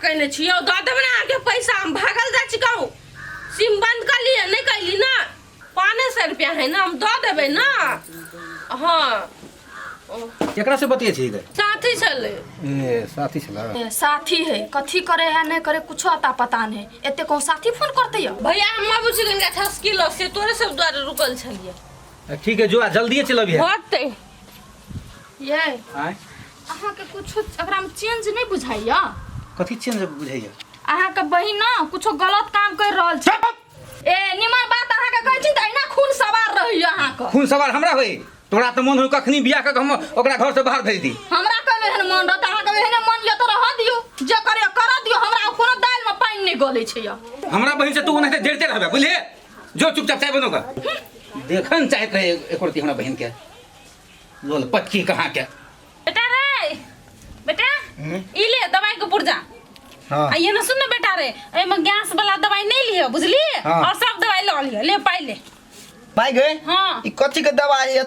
कहने छियो द देबे ना आगे पैसा हम भागल जा छिकौ सिम बंद कर लिए नहीं कैली ना 500 रुपया है ना हम द देबे ना हां केकरा से बतिये छी इधर साथी चले ए साथी छला साथी है कथी करे है नहीं करे कुछ आता पता नहीं एते को साथी फोन करते है भैया हम बुझ गंगा 6 किलो से तोरे सब द्वारा रुकल छलिए ठीक है जो जल्दी चल अभी होते ये आय अहाँ के कुछ एकरा में चेंज नहीं बुझाइया कथी चेंज बुझाइया अहाँ के बहिन ना कुछ गलत काम कर रहल छै ए निमन बात अहाँ के कहै छी त एना खून सवार रहिय अहाँ के खून सवार हमरा होई तोरा त मन हो कखनी बियाह के हम ओकरा घर से बाहर भेज दी हमरा कहले हन मन रहत अहाँ के एहने मन य त रह दियो जे करे कर दियो हमरा कोनो दाल में पानी नहीं गले छै या हमरा बहिन से तू ओनाते जड़ते रहबे बुझले जो चुपचाप चाय बनो का देखन चाहत रहे एकोरती हमरा बहिन के लोल पक्की कहां के बेटा ई ले दवाई के पुर्जा हां ये ना सुन बेटा रे ए में गैस वाला दवाई नहीं लियो बुझली और सब दवाई ल लियो ले पाई ले पाई गए हां ई कथी के दवाई है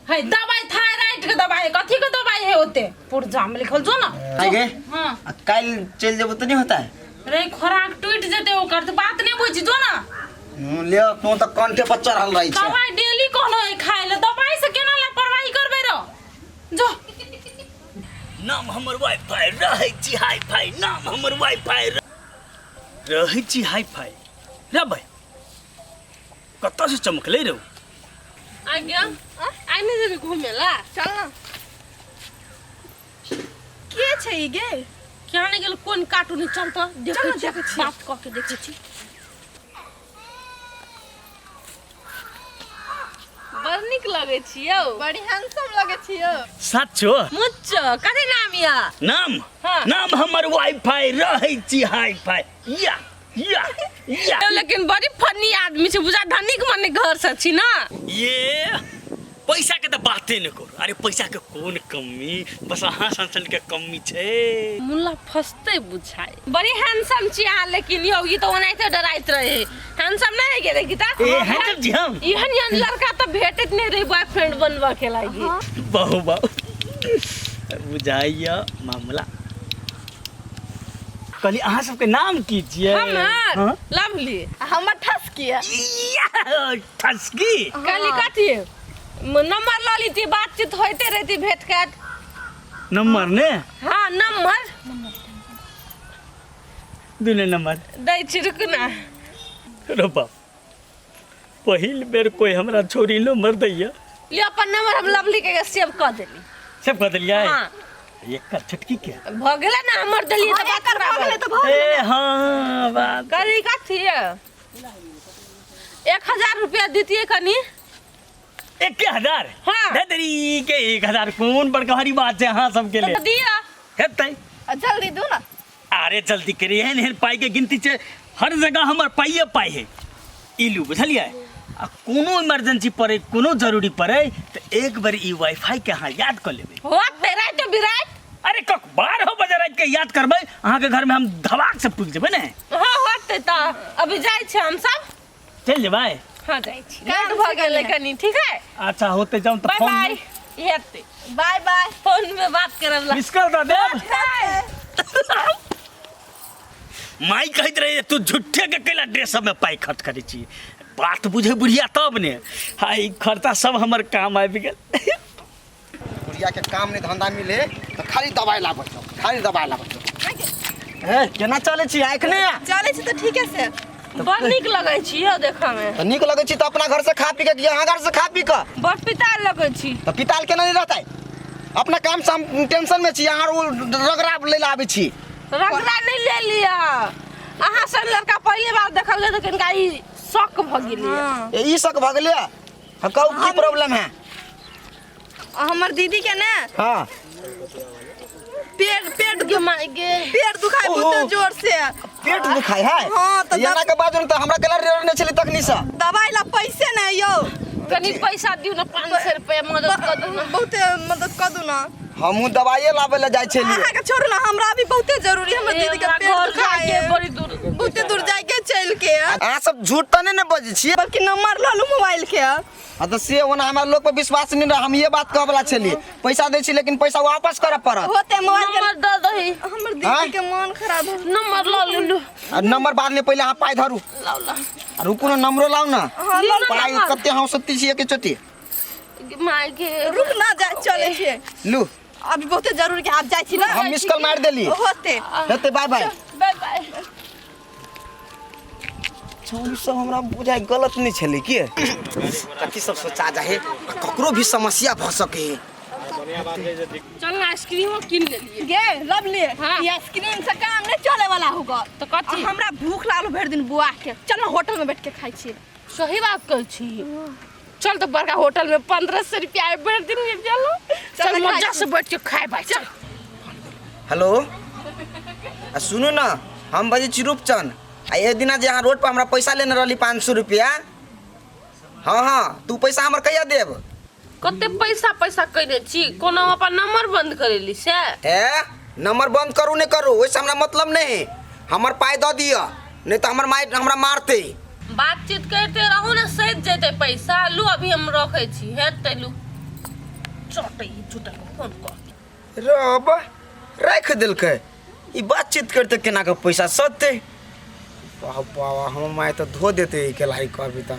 है दवाई थायराइड के दवाई कथी के दवाई है होते पुर्जा में लिखल जो ना पाई गए हां कल चल जेबो तो नहीं होता है रे खोराक टूट जेते ओकर त बात नहीं बुझी जो ना ले तू तो कंठे पर चढ़ल रही छै दवाई डेली कोनो खाए ले दवाई से केना लापरवाही करबे रो जो नाम हमर वाईफाई रहै छी हाईफाई नाम हमर वाईफाई रहै छी हाईफाई रे भाई कत्ता से चमकले रहो आज्ञा आइने जेबे घुमेला चल ना के छै ई गे क्या नहीं गेल कोन कार्टून चल तो देखै छी बात क के देखै छी बड़ निक लगे छियो बड़ी हैंडसम लगे छियो साचो मुच्चो कथि नाम या नाम हाँ। नाम हमर वाईफाई रहै छी हाईफाई या लेकिन बड़ी फनी आदमी छै बुझा धनिक मने घर से छी ना ये पैसा के तो बाते न करो अरे पैसा के कौन कमी बस अहाँ संसन के कमी छे मुल्ला फसते बुझाए बड़ी हैंडसम छी आ लेकिन यो ई तो ओनाइते डराइत रहे हैंडसम नहीं गे देखी ता ए हैंडसम जी हम इहन लड़का तो भेटत नहीं रही बॉयफ्रेंड बनवा के लागी बहु बुझाइया मामला कहली अहाँ सबके नाम की छियै हमर लवली हमर ठसकिया ठसकी काली कथी नंबर ला ली थी बातचीत होते रहती भेंट घाट नंबर ने हाँ नंबर दुने नंबर दै छी रुक ना रो बाप पहिल बेर कोई हमरा छोरी नंबर दैया ले अपन नंबर हम लवली के सेव कर देली सब कह दिलियै हां एक छटकी के भ गेला ना हमर देली त बात कर भ गेले त ए हां बात करी कथी 1000 रुपया दीतिए कनी 1000 हाँ। दे देरी के 1000 कौन बड़का भारी बात है हां सबके लिए दिया हेतै जल्दी दो ना अरे जल्दी करिए एहन पाई के गिनती छै हर जगह हमर पाइए पाई है इलू बुझलिए आ कोनो इमरजेंसी पड़े कोनो जरूरी पड़े तो एक बार ई वाईफाई के अहाँ याद कर लेबै होत रात बिरात अरे कक 12 बजे रात के याद करबै अहाँ के घर में हम धमाक से पुग जेबै ने हां होत त अभी जाय छै हम सब चल जेबै हां जाय छी लेट भ गेलै कनी ठीक है अच्छा होते जाऊं तो बाय फोन बाय हेते बाय बाय फोन में बात करब ला मिस कर दा देब माई कहत रहे तू झूठे के केला ड्रेस में पाई खर्च करै छी बात बुझे बुढ़िया तब ने हाय खर्चा सब हमर काम आबि गेल बुढ़िया के काम नहीं धंधा मिले तो खाली दवाई लाबो खाली दवाई लाबो ए केना चले छी आखने चले छी त ठीके से बड़ निक लगै छी यो देखा में तो निक लगे छी तो अपना घर से खा पी के यहाँ घर से खा पी के बड़ पिताल लगै छी तो पिताल केना नहीं रहता है अपना काम से हम टेंशन में छी यहाँ रगड़ा ले आबे छी रगड़ा नहीं ले लिया अहाँ सब लड़का पहले बार देखल गए तो कनका ई शक भ गेलिए ई शक भ गेलिए हम कहू की प्रॉब्लम है हमर दीदी के ना हां पेट के मार गे पेट दुखाई बहुत जोर से पेट दुखाई है हां तो ये ना के बाजू तो हमरा कलर रे ने चली तकनी से दवाई ला पैसे ना यो कनी पैसा दिउ ना 500 रुपया मदद कर दू ना बहुत मदद कर दू ना हमहू दवाई लावे ला जाय छलिए अहाँ के छोड़ ना हमरा भी बहुत जरूरी हमर दीदी के पेट घर दुखाई के है बड़ी दूर बहुत दूर जाय के चल के अहाँ सब झूठ त नहीं न बजै छिए बल्कि नंबर ला लू मोबाइल के हाँ तो से होना हमारे लोग पर विश्वास नहीं रहा। हम ये बात कह वाला छलिए, पैसा दे छी लेकिन पैसा वापस करे पड़त। होते मोबाइल के नंबर दे दही हमर हाँ? दीदी के मन खराब है। नंबर ला लू और नंबर बाद में पहले हाँ पाई धरू। लाओ ला और रुकू ना नंबरो लाओ ना। हाँ, ला ला, पाई ला। कते हाँ सत्ती छी एक चोटी। माय के रुक ना जा चले छे। लू अभी बहुते जरूरी के आप जाय छी ना। हम मिस कॉल मार देली। होते हेते बाय बाय। Bye bye. छौरी सब हमरा बुझाय गलत नहीं छले की कथी सब सोचा जाहे ककरो भी समस्या भ सके। चल ना आइसक्रीम किन ले लिए। गे लवली हाँ। ये आइसक्रीम से काम नहीं चले वाला होगा। तो कथी? आ, हमरा भूख लागल भर दिन बुआ के। चल ना होटल में बैठ के खाई छी। सही बात कहै छी। चल तो बड़का होटल में 1500 रुपया भर दिन में चलो। चल चल मजा खाई से बैठ के खाए भाई चल। हेलो सुनो ना हम बजे छी रूपचंद आ ए दिना जे यहाँ रोड पर हमरा पैसा लेने रहली 500 रुपया। हाँ हाँ तू पैसा हमर कहिया देब? कते पैसा कइले छी कोनो अपन नंबर बंद करेली से। ए नंबर बंद करू नहीं करू वैसे हमरा मतलब नहीं है। हमर पाई दे दिया नहीं तो हमर माई हमरा मारते। बातचीत करते रहू ना सहित जेते पैसा। लू अभी हम रखे छी हेते लू चटई चुटई फोन कर। रब रख दिलकै ई बातचीत करते केना के पैसा सते। वाह वाह हम माई तो धो देते के लाई करबी त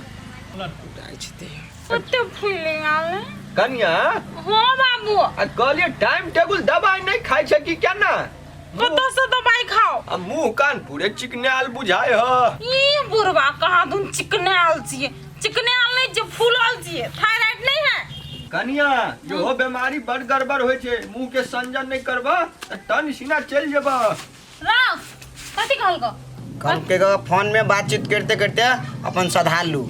जाय छी। कते फीलिंग आले कन्या हो बाबू। कहलिए टाइम टेबल दवाई नहीं खाई छे कि क्या ना कत से दवाई खाओ? अब मुंह कान पूरे चिकनाल बुझाए ह ई बुढ़वा कहा तुम चिकनाल छिए। चिकनाल नहीं जे फूलल छिए। थायराइड नहीं है? कन्या जो हो बीमारी बड़ गड़बड़ होय छे मुंह के संजन नहीं करबा त टन सीना चल जेबा। राम कथी कहल गो? कल के फोन में बातचीत करते करते अपन सधा लू।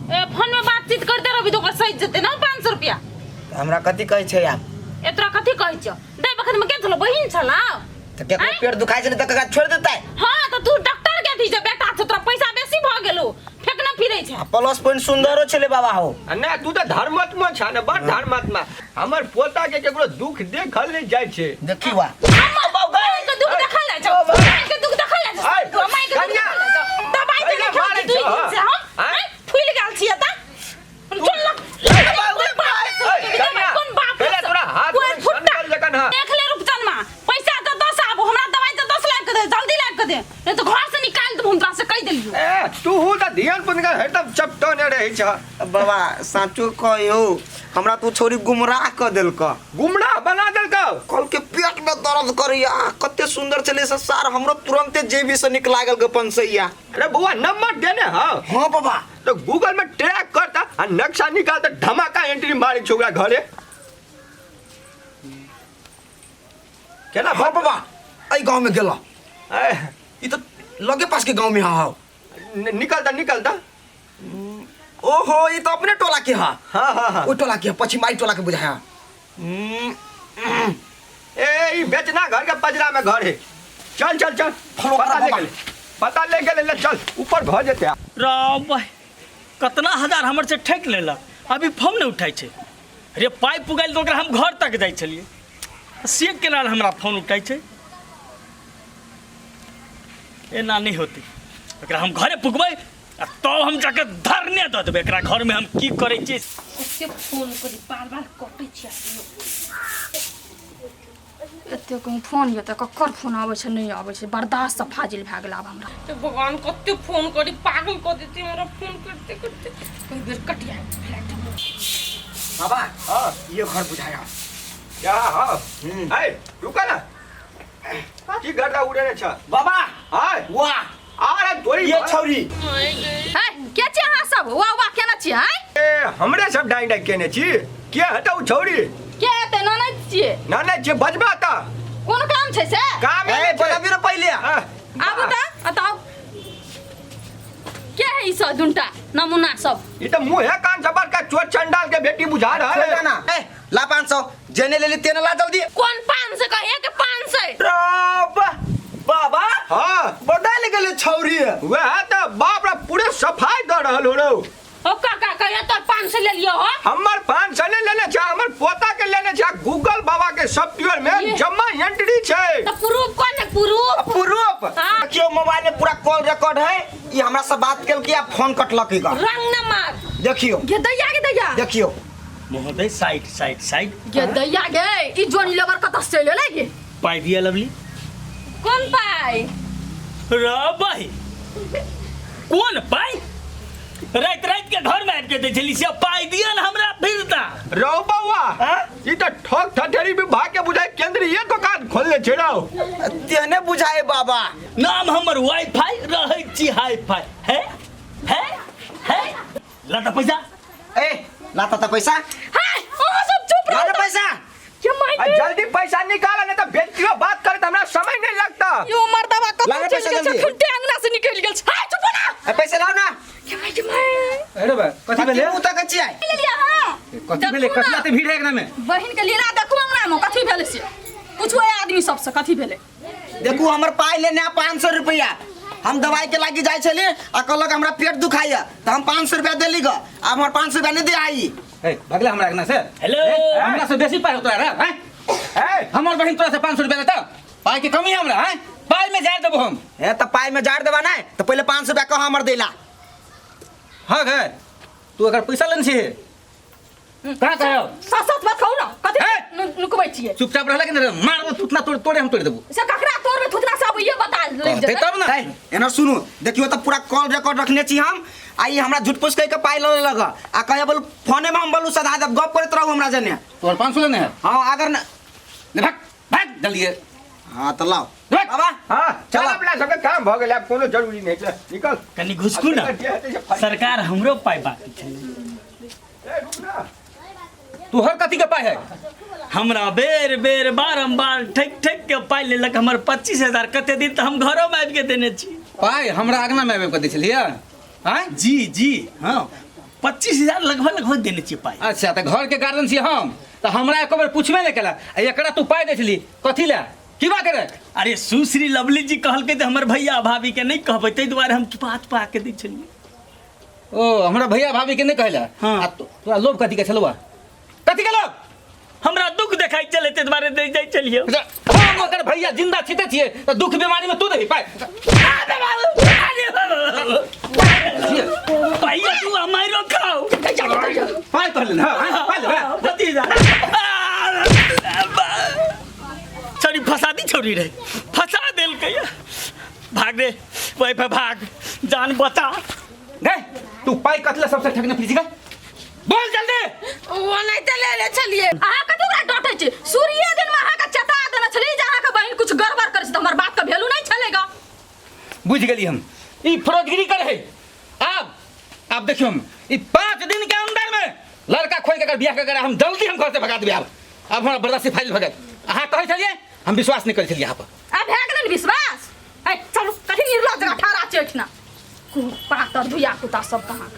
ए फोन में बातचीत करते रहबी तो सही जते ना 500 रुपया। हमरा कथी कहै छै आप? एतरा कथी कहै छ? दे बखत में के चलो बहिन छला। तो केकरो पेट दुखाई छै त ककरा छोड़ देतै? हां तो तू डॉक्टर के दी जे बेटा छ तोरा पैसा बेसी भ गेलो फेकना फिरै छै। प्लस पॉइंट सुंदरो छले बाबा हो। ना तू तो धर्मात्मा छ ना बड़ धर्मात्मा। हमर पोता के केकरो दुख देखल नहीं जाय छे। देखी वा माई के दुख देखल जाय छ। माई के दुख देखल जाय छ। तो माई के दुख देखल जाय छ। दवाई दे के खा तू से हां फूल गेल छिए त। चल ना कौन बाप पहले तोरा हाथ कोई में फुट्टा संकल जकन ह देख ले रूपचंद मा पैसा तो 10 आबो हमरा दवाई तो 10 लाख के दे जल्दी लाख के दे नहीं तो घर से निकाल दे हम तोरा से कह देलियो। ए तू हु त ध्यान पुन कर एकदम चपटने रहे छ। बाबा साचो कहियो हमरा तो छोरी गुमराह क देलक। गुमड़ा बना देलका। कल के पेट में दर्द करैया कते सुंदर चले से सार हमरो तुरंते जेबी से निकल लागल गपन सैया। अरे बुआ नंबर देने ह हां बाबा तो गूगल में ट्रैक करता आ नक्शा निकालता धमाका एंट्री मारी छोकरा घरे केना हां बाबा आई गांव में गेला। ए, ई तो लगे पास के गांव में हा। निकलता ओहो ई तो अपने टोला के हा। हाँ ओ टोला के पश्चिम माई टोला के बुझाया। ए ई बेचना घर के पजरा में घर है। चल फलो पता ले गेले ले चल ऊपर भ जेते। राम भाई कतना हजार हमर से ठेक लेलक अभी फोन नहीं उठाई छे। रे पाइप पुगाइल तो ओकरा हम घर तक जाय छलिए से केना हमरा फोन उठाई छे। एना नहीं होती एकरा हम घरे पुगबै तो हम जाके धरने द देबै। एकरा घर में हम की करै छी उसके फोन करी बार कटै छी। एते कहीं फोन ये त ककर फोन आबै छै नहीं आबै छै बर्दाश्त से फाजिल भ गेल आब हमरा। तो भगवान कते फोन करी पागल कर देती हमरा फोन करते कई बेर कटिया। बाबा हां ये घर बुझाया। क्या हां ए रुका ना की गर्दा उड़े छ बाबा हाय वाह अरे तोरी ये छौरी है के छी अहाँ सब वाह केना छी है? ए हमरे सब डाइन डाइन केने छी के हटाऊ छौरी के ते ननै छी ना जे बजबा त कोन काम छै से? काम ए बोलाबी रे पहिले। आबू त बताओ के है ई सब दुंटा नमूना सब? ई त मुंह है कान जबर का चोट चंडाल के बेटी बुझा रहा छोड़ है ना ए ला 500 जेने ले ली तेने ला जल्दी। कौन 500 कहे के 500? रब बाबा हां बदल गेले छौरी। वह त बाप रे पूरे सफाई द रहल हो रो। ओ काका कहिया तो 500 ले लियो हो हमर 500 नहीं लेने छा, हमर पोता के लेने छा। गूगल बाबा के सॉफ्टवेयर में जमा एंट्री छे। तो प्रूफ कौन है प्रूफ प्रूफ हाँ। देखियो मोबाइल में पूरा कॉल रिकॉर्ड है। ये हमरा से बात कल के फोन कटलक का रंग न मार देखियो गे दैया देखियो महोदय साइड साइड साइड गे दैया गे ई जोनी लेबर कत से ले गे पाई दिया लवली कौन पाई रा भाई कौन पाई रात रात के घर में आके के दे छली से पाई दिया ना हमरा फिरता रो बाबा हाँ? ई तो ठोक ठठेरी विभाग के बुझाए केंद्रीय दुकान खोलने छेड़ाओ। तेने बुझाए बाबा। नाम हमर वाईफाई रहे छी हाई फाई है लाता पैसा ए लाता था पैसा हाय ओ सब चुप रहो लाता पैसा के माई जल्दी पैसा निकाल, नहीं तो बेटियों बात करे तो हमरा समय नहीं लगता। यो मर्दवा कत लागे पैसा चल जल्दी। गेल खुट्टे अंगना से निकल गेल हाय चुप ना पैसा लाओ ना। के माई अरे बा कथी भेले मुता कच्ची आए ले लिया हां कथी भेले कथला ते भीड़ है एकरा में बहिन के लिए ना देखू अंगना में कथी भेले से पूछो ए आदमी सबसे कथी भेले देखू हमर पाई लेने 500 रुपया। हम दवाई के लागी जाय छली आ कहलक हमरा पेट दुखाइया तो हम 500 रुपया देली ग। अब हमर 500 रुपया नहीं दे आई। ए भगला हमरा एकना से हेलो हमरा से बेसी पाई होतरा रे हैं हमर बहिन तोरा से 500 रुपया लेता पाई के कमी है हमरा हैं पाई में जाड़ देबो हम ए त पाई में जाड़ देबा ना तो पहले 500 रुपया कह हमर देला। हां गे तू अगर पैसा लेन छी कहां कहो सच बात कहू ना कथी ए! नुकबै छिए चुपचाप रहला कि नहीं मारबो तुतना तोड़े हम तोड़ देबो से ककरा तोड़ में थुतना सब ये बता कहते तब ना ए एना सुनु देखियो त पूरा कॉल रिकॉर्ड रखने छी हम। आई हमरा झूठ पूछ के पाई ले लग आ कहे बोल फोने में हम बोलू सदा गप करत रहू हमरा जने। तोर 500 लेने है हां अगर न ले भाग भाग जल्दी हां त लाओ भाग। बाबा हाँ चल चला। अपना सबके काम भ गेल, अब कोनो जरूरी नहीं है। निकल कनी घुसकू ना सरकार हमरो पाई बाकी छै ए, रुक ना। तू हर कथी के पाई है हमरा बेर बेर बारंबार ठक ठक के पाई लेलक हमर 25,000 कते दिन त हम घरो में आबि के देने छी पाई हमरा आगना में आबे कथी छलिए हैं जी हाँ 25,000 लगभग देने छी पाई अच्छा तो घर के गार्डन छी हम तो हमरा एक बार पूछबे नहीं केला एकरा तू पाई दे छली कथी ले की बात करे अरे सुश्री लवली जी कहल के हमर भैया भाभी के नहीं कहबै तै दुआरे हम छुपा के दै छलिए ओ हमरा भैया भाभी के नहीं कहला हाँ। आ तोरा लोभ कथी के छलवा कथी के लोभ हमरा दुख देखाई चले ते दुआरे दे जाय चलिए हम ओकर भैया जिंदा छिते छिए तो दुख बीमारी में तू नहीं पाई भैया तू हमारो खाओ पाई कर ले हां पाई ले भतीजा छोरी फसादी छोरी रे फसा देल के भाग रे वही पे भाग जान बचा गए तू पाई कतले सबसे ठगने प्लीज गए बोल जल्दी वो नहीं तो ले ले चलिए अहाँ कतुरा डटे छी सूर्य दिन में अहाँ का चटा देना छली जहाँ का बहन कुछ गड़बड़ करे त हमर बात का वैल्यू नहीं चलेगा बुझ गेली हम ई फरोजगिरी करे है अब देखियो हम ई 5 दिन के अंदर में लड़का खोई के अगर बियाह कर हम जल्दी हम घर से भगा देब। अब हमरा बर्दाश्त फाइल भगत अहाँ कहे छलिए हम विश्वास नहीं करे छलिए यहाँ पर अब है गेल विश्वास चलो कथी निर्लज जगह ठाड़ा चेठना पातर धुया कुत्ता सब कहाँ